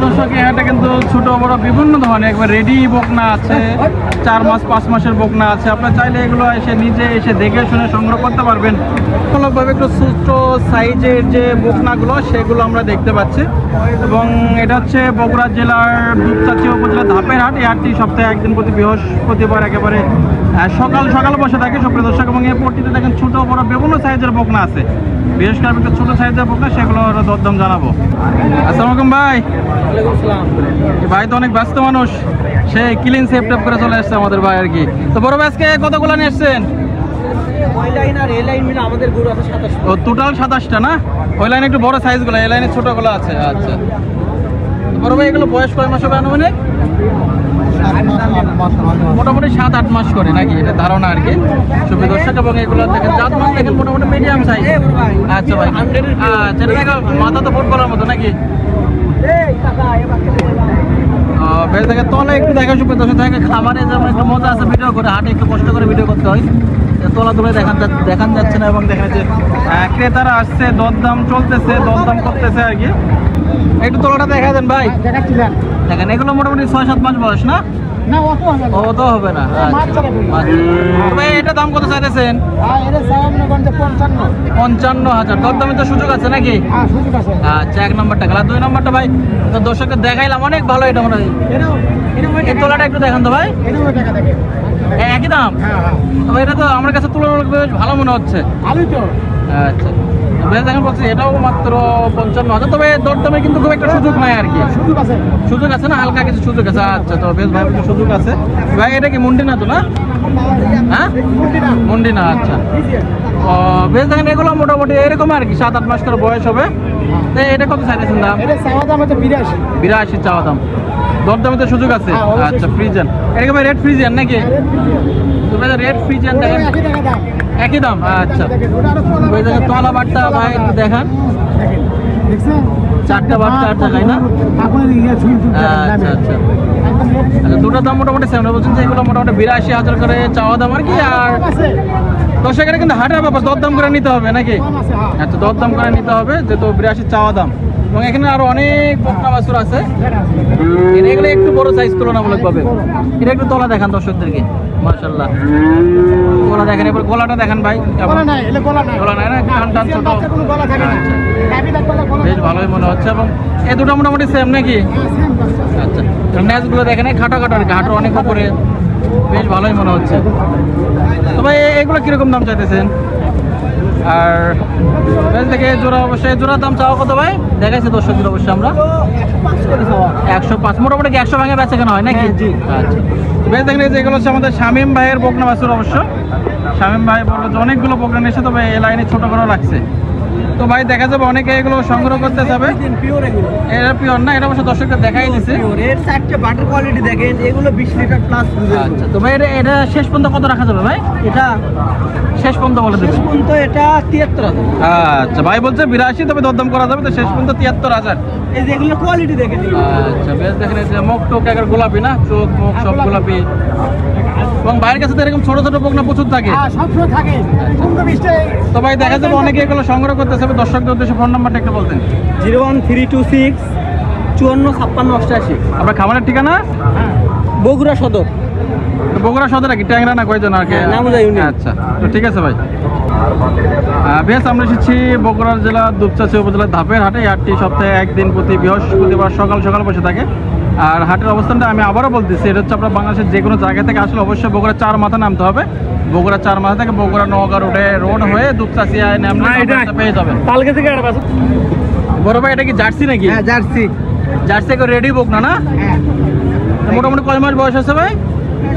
দর্শক এটা কিন্তু ছোট বড় বিভিন্ন ধরনের একবার রেডি বকনা আছে, 4 মাস 5 মাসের বকনা আছে। আপনারা চাইলে এগুলো এসে নিজে এসে দেখে শুনে সংগ্রহ করতে পারবেন। তুলনামূলকভাবে একটু ছোট সাইজের যে বকনাগুলো সেগুলো আমরা দেখতে পাচ্ছি। এবং এটা হচ্ছে বগুড়া জেলার দুপচাঁচিয়া উপজেলার ধাপের হাট। এই হাটটি সপ্তাহে একদিন প্রতি বৃহস্পতিবার একেবারে সকাল সকাল বসে থাকে সুপ্রিয় দর্শক। এবং এই পট্টিতে দেখেন ছোট বড় বিভিন্ন সাইজের বকনা আছে। বিশেষ করে একটা ছোট সাইজের বকনা সেগুলো দরদাম জানাবো। আসসালামু আলাইকুম ভাই। ভাই তো অনেক ব্যস্ত মানুষ, সে ক্লিন সেফ টেপ করে চলে আসছে আমাদের ভাই আর কি। তো বড় ভাই আজকে কতগুলো নিয়ে এসছেন? ও টোটাল 27টা না? ওই লাইনে একটু বড় সাইজগুলো, এই লাইনে ছোটগুলো আছে। আচ্ছা বড় ভাই এগুলো বয়স কয় মাস হবে আনুমানিক? মোটামুটি 7-8 মাস করে নাকি, এটা ধারণা আর কি সুপ্রিয় দর্শক। এবং এগুলো দেখেন জাত মান দেখেন মোটামুটি মিডিয়াম সাইজ। আচ্ছা ভাই, আচ্ছা দেখো মাথা তো ফুটবলের মতো নাকি? বেশ দেখে তলা একটু দেখা সুপ্রিয় দর্শক। দেখে খাবারে যেমন একটু মজা আছে ভিডিও করে, হাটে একটু কষ্ট করে ভিডিও করতে হয়। তোলা তুলে দেখান যাচ্ছে না। এবং দেখেন যে ক্রেতারা আসছে, দরদাম চলতেছে, দরদাম করতেছে আর কি। একটু তোলাটা দেখা দেন ভাই। দেখেন এগুলো মোটামুটি 6-7 মাস বয়স না? অত হবে না। এটা দাম কত চাইতেছেন? 55,000। দরদামে তো সুযোগ আছে নাকি? আচ্ছা 1 নম্বরটা গেল। 2 নম্বরটা ভাই তো দর্শককে দেখাইলাম, অনেক ভালো এটা মনে হয়। এই তোলাটা একটু দেখান তো ভাই। একই দাম? তবে এটা তো আমার কাছে তুলনামূলকভাবে ভালো মনে হচ্ছে। আচ্ছা বেশ দেখেন বলছি এটাও মাত্র 55,000। তবে দরদামে কিন্তু খুব একটা সুযোগ নাই আর কি। সুযোগ আছে না, হালকা কিছু সুযোগ আছে। আচ্ছা তো বেশ ভাই একটু সুযোগ আছে ভাই। এটা কি মুন্ডি না তো না? হ্যাঁ মুন্ডি না। আচ্ছা ও বেশ দেখেন এগুলো মোটামুটি এরকম আর কি, 7-8 মাস করে বয়স হবে। এটা কত চাইতেছেন দাম? 82 চাওয়া দাম। দরদামে তো সুযোগ আছে। আচ্ছা ফ্রিজিয়ান, এটা কি ভাই রেড ফ্রিজিয়ান নাকি? রেড ফ্রিজিয়ান দেখেন একই দাম। আচ্ছা ওই জায়গায় তলা বাটটা ভাই একটু দেখান। 4টা বাট 4 জায়গায় না? আচ্ছা আচ্ছা আচ্ছা দুটোর দাম মোটামুটি সেম বলছেন যে এগুলো মোটামুটি 82,000 করে চাওয়া দাম আর কি। আর দর্শকেরা কিন্তু হাটের ব্যাপার দরদাম করে নিতে হবে নাকি? আচ্ছা দরদাম করে নিতে হবে যেহেতু 82 চাওয়া দাম। এবং এখানে আরো অনেক বকনা বাছুর আছে, এগুলো একটু বড় সাইজ তুলনামূলকভাবে। এটা একটু তলা দেখান দর্শকদেরকে। মাশাআল্লাহ গলা দেখেন, এবার গলাটা দেখেন ভাই। গলা নাই না, টান টান ছোট। বেশ ভালোই মনে হচ্ছে। এবং এই দুটো মোটামুটি সেম নাকি? আচ্ছা ম্যাচগুলো দেখেন খাটো খাটো আর কি, হাঁটু অনেক উপরে, বেশ ভালোই মনে হচ্ছে। তো ভাই এগুলো কিরকম দাম চাইতেছেন? আর বেশ দেখে জোড়া, অবশ্যই জোড়ার দাম চাওয়া কত ভাই? দেখাইছে দর্শকদের অবশ্যই আমরা 105। মোটামুটি 100 ভাঙে বেচা কেনা হয় নাকি? জি আচ্ছা বেশ দেখেন যেগুলো হচ্ছে আমাদের শামীম ভাইয়ের বকনা বাছুর। অবশ্য শামীম ভাই বললো যে অনেকগুলো বকনা এসে, তবে এই লাইনে ছোট করে লাগছে। তো ভাই দেখা যাবে অনেকে এগুলো সংগ্রহ করতে যাবে। এটা পিওর না, এটা অবশ্য দর্শকদের দেখাই দিচ্ছে। এর 4টে বাটার কোয়ালিটি দেখেন, এগুলো 20 লিটার প্লাস। আচ্ছা তো ভাই এটা শেষ পর্যন্ত কত রাখা যাবে ভাই? এটা শেষ পর্যন্ত বলে দেবেন? শেষ পর্যন্ত এটা 73,000। আচ্ছা ভাই বলছে 82, তবে দরদাম করা যাবে। তো শেষ পর্যন্ত 73,000। এই যে এগুলো কোয়ালিটি দেখেন। আচ্ছা বেশ দেখেন এই যে মুখ টোক একবার গোলাপি না, চোখ মুখ সব গোলাপি। এবং ভাইয়ের কাছে তো এরকম ছোট ছোট বকনা প্রচুর থাকে। তো ভাই দেখা যাবে অনেকে এগুলো সংগ্রহ করতে চাবে। দর্শকদের উদ্দেশ্যে ফোন নাম্বারটা একটু বলতেন। 01326 54 56 88। আপনার খামারের ঠিকানা? বগুড়া সদর। বগুড়া সদর কি ট্যাংরা না কয়জন আর কি? আচ্ছা তো ঠিক আছে ভাই। বেশ আমরা এসেছি বগুড়া জেলা দুপচাঁচিয়া উপজেলার ধাপের হাটে। এই হাটটি সপ্তাহে একদিন প্রতি বৃহস্পতিবার সকাল সকাল বসে থাকে। আর হাটের অবস্থানটা আমি আবারও বলতেছি, এটা হচ্ছে আপনার বাংলাদেশের যে কোনো জায়গা থেকে আসলে অবশ্যই বগুড়া 4 মাথা নামতে হবে। বগুড়া 4 মাথা থেকে বগুড়া নওগাঁ রোড হয়ে দুপচাঁচিয়ায় নামলে পেয়ে যাবেন। কালকে থেকে বড় ভাই এটা কি জার্সি নাকি? হ্যাঁ জার্সি। জার্সি রেডি বকনা না? হ্যাঁ। মোটামুটি কয় মাস বয়স আছে ভাই?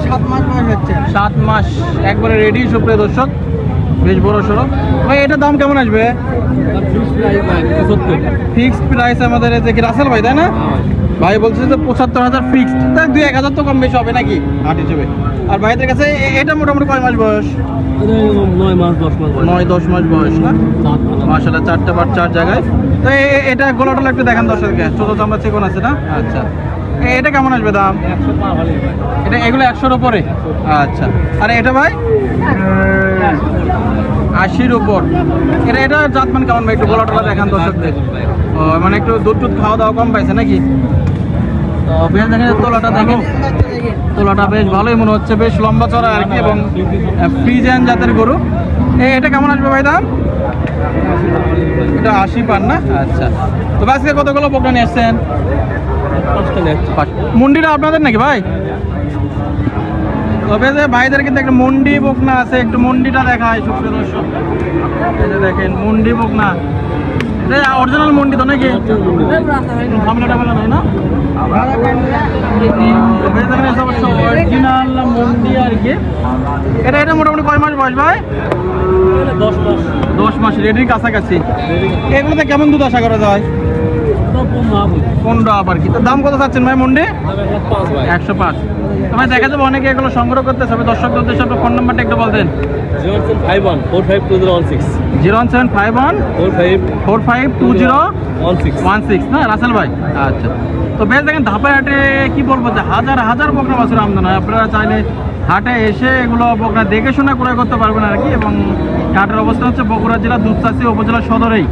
7 মাস বয়স হচ্ছে। 7 মাস একবারে রেডি সুপ্রিয় দর্শক, বেশ বড় সড়ো। ভাই এটার দাম কেমন আসবে? ফিক্সড প্রাইস আমাদের এই যে কি রাসেল ভাই তাই না? ভাই বলছে যে 75,000 ফিক্সড। তাই 2-1,000 তো কম বেশি হবে নাকি হাট হিসেবে? আর ভাইদের কাছে এটা মোটামুটি কয় মাস বয়স? 9-10 মাস বয়স না? মাশাআল্লাহ 4টা বার 4 জায়গায়। তো এটা গোলাটা একটু দেখান দর্শককে। ছোট চামড়া চিকন আছে না? আচ্ছা এটা কেমন আসবে দাম? এটা এগুলো 100-র উপরে। আচ্ছা আর এটা ভাই 80-র উপর। এটা জাতমান কেমন ভাই? একটু গোলাটা দেখান দর্শকদের। ও মানে একটু দুধ টুধ খাওয়া দাওয়া কম পাইছে নাকি? তো বেশ দেখেন তোলাটা দেখেন, তোলাটা বেশ ভালোই মনে হচ্ছে, বেশ লম্বা চড়া আর কি, এবং ফ্রিজিয়ান জাতের গরু। এটা কেমন আসবে ভাই দাম? এটা 80 পান না? আচ্ছা। তো আজকে কতগুলো বকনা নিয়ে আসছেন? মুন্ডিটা আপনাদের নাকি ভাই? তবে যে ভাইদের কিন্তু একটা মন্ডি বকনা আছে, একটু মন্ডিটা দেখায় সুপ্রিয় দর্শক। এই যে দেখেন মন্ডি বকনা, এটা অরিজিনাল মন্ডি তো নাকি? ঝামেলা টামেলা নাই না? অরিজিনাল মন্ডি আর কি। এটা মোটামুটি কয় মাস বয়স ভাই? 10 মাস রেডির কাছাকাছি। এগুলোতে কেমন দুধ আশা করা যায়? 15 আবার কি। তো দাম কত চাচ্ছেন ভাই মন্ডি? 105। তোমায় দেখা যাবে অনেকে এগুলো সংগ্রহ করতে হবে। দর্শকদের উদ্দেশ্যে আপনার ফোন নাম্বারটা একটু বলতেন। 01751452016 না রাসেল ভাই? আচ্ছা। তো বেশ দেখেন ধাপে হাটে কি বলবো যে হাজার হাজার বকনা বাছুর আমদানি হয়। আপনারা চাইলে হাটে এসে এগুলো বকনা দেখে শুনে ক্রয় করতে পারবেন আর কি। এবং হাটের অবস্থা হচ্ছে বগুড়া জেলা দুপচাঁচি উপজেলা সদরেই।